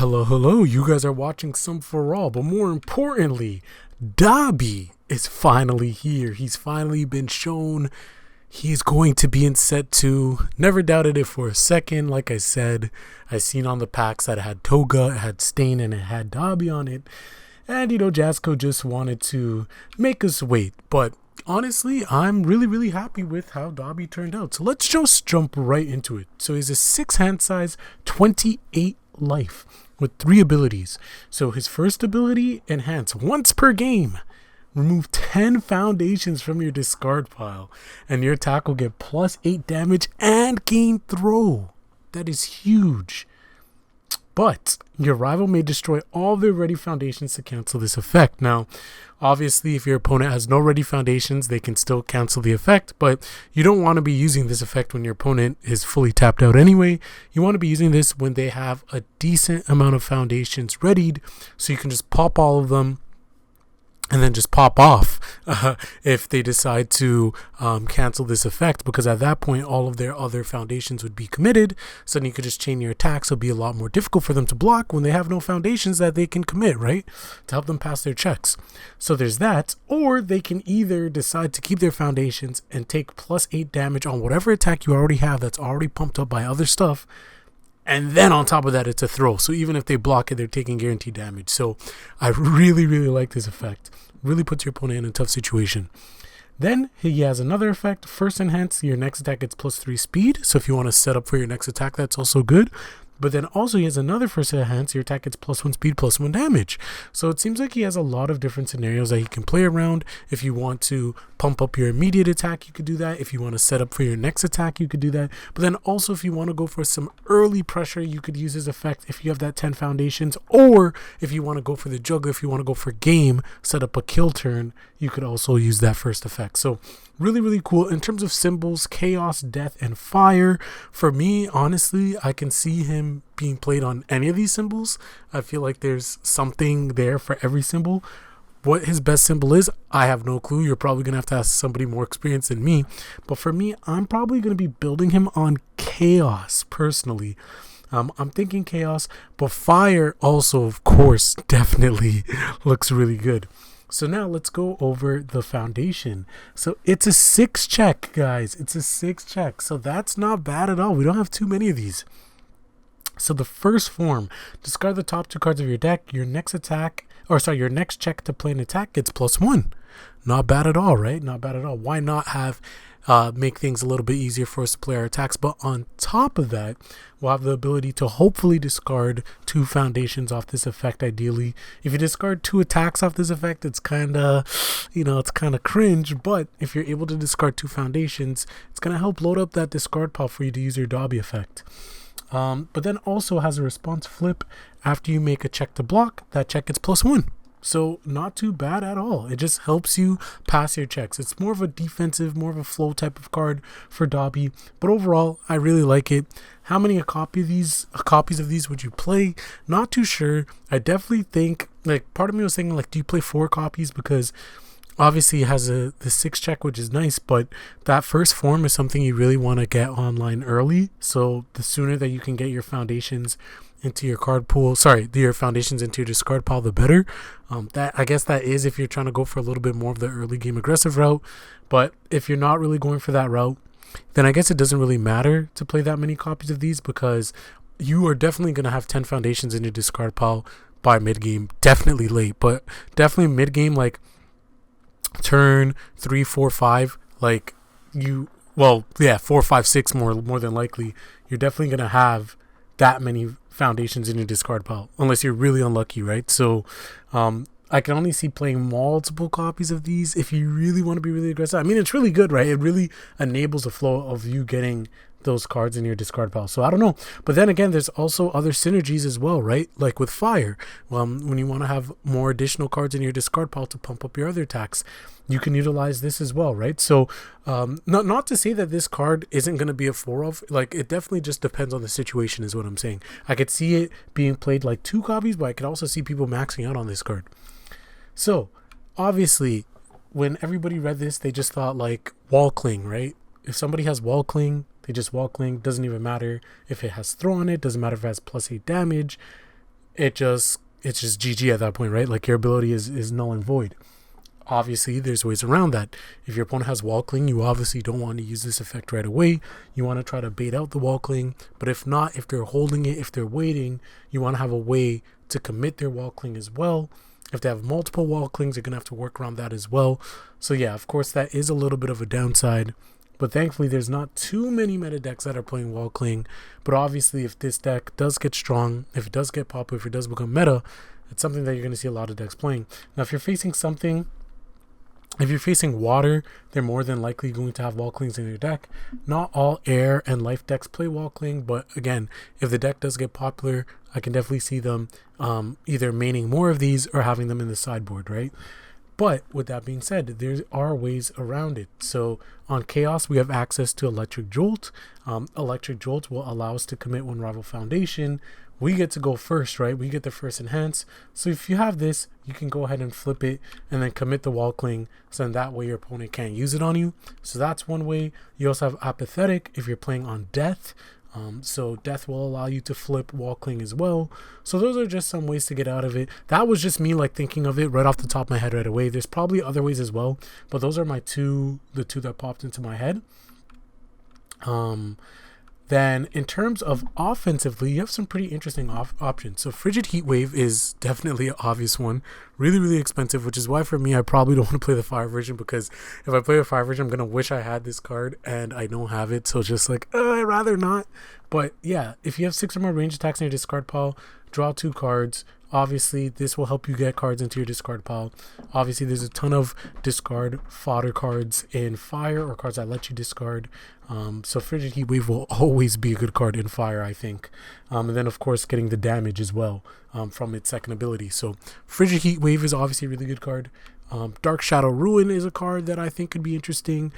Hello, hello. You guys are watching Some for All, but more importantly, Dabi is finally here. He's finally been shown he's going to be in set 2. Never doubted it for a second. Like I said, I seen on the packs that it had Toga, it had Stain, and it had Dabi on it. And, Jasco just wanted to make us wait. But honestly, I'm really happy with how Dabi turned out. So let's just jump right into it. So he's a 6 hand size, 28 life with 3 abilities. So his first ability, enhance once per game. Remove 10 foundations from your discard pile, and your attack will get +8 damage and gain throw. That is huge. But your rival may destroy all their ready foundations to cancel this effect. Now, obviously, if your opponent has no ready foundations, they can still cancel the effect, but you don't want to be using this effect when your opponent is fully tapped out anyway. You want to be using this when they have a decent amount of foundations readied, so you can just pop all of them and then just pop off if they decide to cancel this effect, because at that point all of their other foundations would be committed. So then you could just chain your attacks. It'll be a lot more difficult for them to block when they have no foundations that they can commit, right, to help them pass their checks. So there's that. Or they can either decide to keep their foundations and take +8 damage on whatever attack you already have that's already pumped up by other stuff, and then on top of that, it's a throw. So even if they block it, they're taking guaranteed damage. So I really like this effect. Really puts your opponent in a tough situation. Then he has another effect. First enhance, your next attack gets +3 speed. So if you want to set up for your next attack, that's also good. But then also he has another first enhance, your attack gets +1 speed, +1 damage. So it seems like he has a lot of different scenarios that he can play around. If you want to pump up your immediate attack, you could do that. If you want to set up for your next attack, you could do that. But then also if you want to go for some early pressure, you could use his effect if you have that 10 foundations. Or if you want to go for the juggler, if you want to go for game, set up a kill turn, you could also use that first effect. So really cool. In terms of symbols, chaos, death, and fire, for me, honestly, I can see him being played on any of these symbols. I feel like there's something there for every symbol. What his best symbol is, I have no clue. You're probably going to have to ask somebody more experienced than me. But for me, I'm probably going to be building him on chaos, personally. I'm thinking chaos, but fire also, of course, definitely looks really good. So now let's go over the foundation. So it's a 6 check, guys. It's a 6 check. So that's not bad at all. We don't have too many of these. So the first form, discard the top 2 cards of your deck. Your next check to play an attack gets +1. Not bad at all, right? Not bad at all. Why not have make things a little bit easier for us to play our attacks? But on top of that, we'll have the ability to hopefully discard 2 foundations off this effect. Ideally, if you discard 2 attacks off this effect, it's kind of cringe. But if you're able to discard 2 foundations, it's going to help load up that discard pile for you to use your Dabi effect. But then also has a response flip. After you make a check to block, that check gets +1. So not too bad at all. It just helps you pass your checks. It's more of a defensive, more of a flow type of card for Dabi. But overall, I really like it. How many copies of these would you play? Not too sure. I definitely think, part of me was thinking, do you play 4 copies? Because obviously it has the 6 check, which is nice, but that first form is something you really want to get online early. So the sooner that you can get your foundations into your card pool, your foundations into your discard pile, the better. I guess that is if you're trying to go for a little bit more of the early game aggressive route. But if you're not really going for that route, then I guess it doesn't really matter to play that many copies of these, because you are definitely going to have 10 foundations in your discard pile by mid game. Definitely late, but definitely mid game, turn 3, 4, 5, 4, 5, 6 more than likely, you're definitely going to have that many foundations in your discard pile, unless you're really unlucky, right? So I can only see playing multiple copies of these if you really want to be really aggressive. I mean, it's really good, right? It really enables the flow of you getting those cards in your discard pile. So I don't know. But then again, there's also other synergies as well, right? Like with fire, when you want to have more additional cards in your discard pile to pump up your other attacks, you can utilize this as well, right? So not to say that this card isn't going to be a 4 of, it definitely just depends on the situation is what I'm saying. I could see it being played 2 copies, but I could also see people maxing out on this card. So obviously when everybody read this, they just thought wall cling, right? If somebody has wall cling, they just wall cling. Doesn't even matter if it has throw on it. Doesn't matter if it has +8 damage. it's just GG at that point, right? Like your ability is null and void. Obviously, there's ways around that. If your opponent has wall cling, you obviously don't want to use this effect right away. You want to try to bait out the wall cling. But if not, if they're holding it, if they're waiting, you want to have a way to commit their wall cling as well. If they have multiple wall clings, you're going to have to work around that as well. So yeah, of course, that is a little bit of a downside. But thankfully, there's not too many meta decks that are playing wall cling. But obviously, if this deck does get strong, if it does get popular, if it does become meta, it's something that you're going to see a lot of decks playing. Now, if you're facing water, they're more than likely going to have wall clings in your deck. Not all air and life decks play wall cling, but again, if the deck does get popular, I can definitely see them either maining more of these or having them in the sideboard, right? But with that being said, there are ways around it. So on Chaos, we have access to Electric Jolt. Electric Jolt will allow us to commit one rival foundation. We get to go first, right? We get the first enhance. So if you have this, you can go ahead and flip it and then commit the wall cling. So then that way your opponent can't use it on you. So that's one way. You also have Apathetic if you're playing on Death. So Death will allow you to flip wall cling as well. So those are just some ways to get out of it. That was just me like thinking of it right off the top of my head right away. There's probably other ways as well, but those are the two that popped into my head. Then in terms of offensively, you have some pretty interesting options. So Frigid Heat Wave is definitely an obvious one. Really, really expensive, which is why for me, I probably don't want to play the fire version, because if I play the fire version, I'm going to wish I had this card and I don't have it. So it's just like, I'd rather not. But yeah, if you have 6 or more range attacks in your discard pile, draw 2 cards. Obviously, this will help you get cards into your discard pile. Obviously, there's a ton of discard fodder cards in Fire, or cards that let you discard. So Frigid Heat Wave will always be a good card in Fire, I think. And then, of course, getting the damage as well from its second ability. So Frigid Heat Wave is obviously a really good card. Dark Shadow Ruin is a card that I think could be interesting.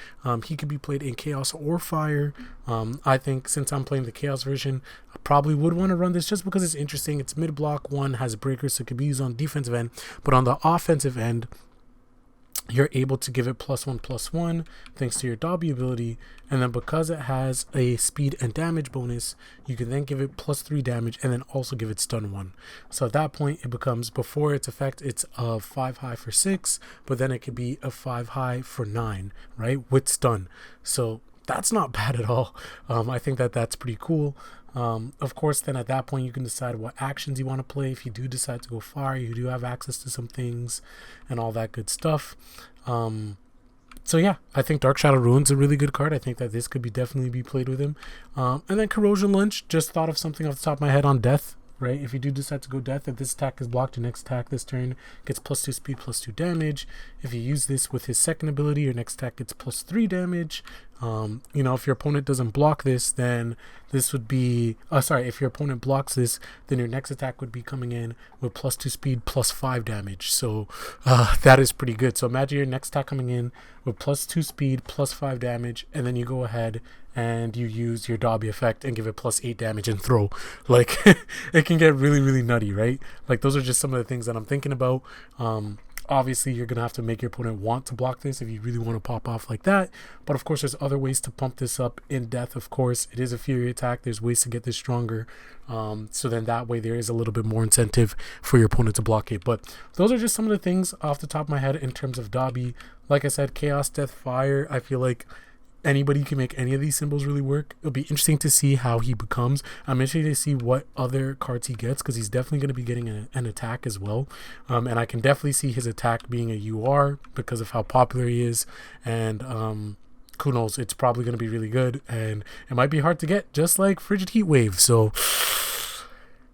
He could be played in Chaos or Fire. I think since I'm playing the Chaos version, I probably would want to run this just because it's interesting. It's mid-block 1, has breakers, so it could be used on defensive end. But on the offensive end, you're able to give it +1/+1 thanks to your Dabi ability, and then because it has a speed and damage bonus, you can then give it +3 damage and then also give it stun 1. So at that point, it becomes, before its effect, it's a 5 high for 6, but then it could be a 5 high for 9, right, with stun. So that's not bad at all. I think that's pretty cool. Of course, then at that point, you can decide what actions you want to play. If you do decide to go Fire, you do have access to some things and all that good stuff. So yeah, I think Dark Shadow Ruin's a really good card. I think that this could definitely be played with him. And then Corrosion Lunch, just thought of something off the top of my head on Death. Right, if you do decide to go Death, if this attack is blocked, your next attack this turn gets +2 speed, +2 damage. If you use this with his second ability, your next attack gets +3 damage. If your opponent doesn't block this, then this would be, if your opponent blocks this, then your next attack would be coming in with +2 speed, +5 damage. So that is pretty good. So imagine your next attack coming in with +2 speed, +5 damage, and then you go ahead and you use your Dabi effect and give it +8 damage and throw. Like, it can get really, really nutty, right? Like, those are just some of the things that I'm thinking about. Obviously, you're going to have to make your opponent want to block this if you really want to pop off like that. But of course, there's other ways to pump this up in Death, of course. It is a Fury attack. There's ways to get this stronger. So then that way there is a little bit more incentive for your opponent to block it. But those are just some of the things off the top of my head in terms of Dabi. Like I said, Chaos, Death, Fire, I feel like anybody can make any of these symbols really work. It'll be interesting to see how he becomes. I'm interested to see what other cards he gets, because he's definitely going to be getting an attack as well. And I can definitely see his attack being a UR because of how popular he is. And who knows, it's probably going to be really good. And it might be hard to get, just like Frigid Heat Wave. So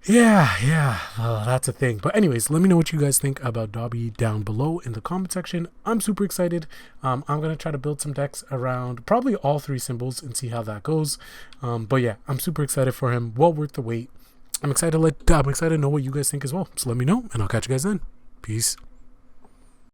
yeah, that's a thing. But anyways, let me know what you guys think about Dabi down below in the comment section. I'm super excited. I'm going to try to build some decks around probably all 3 symbols and see how that goes. But yeah, I'm super excited for him. Well worth the wait. I'm excited to know what you guys think as well. So let me know, and I'll catch you guys then. Peace.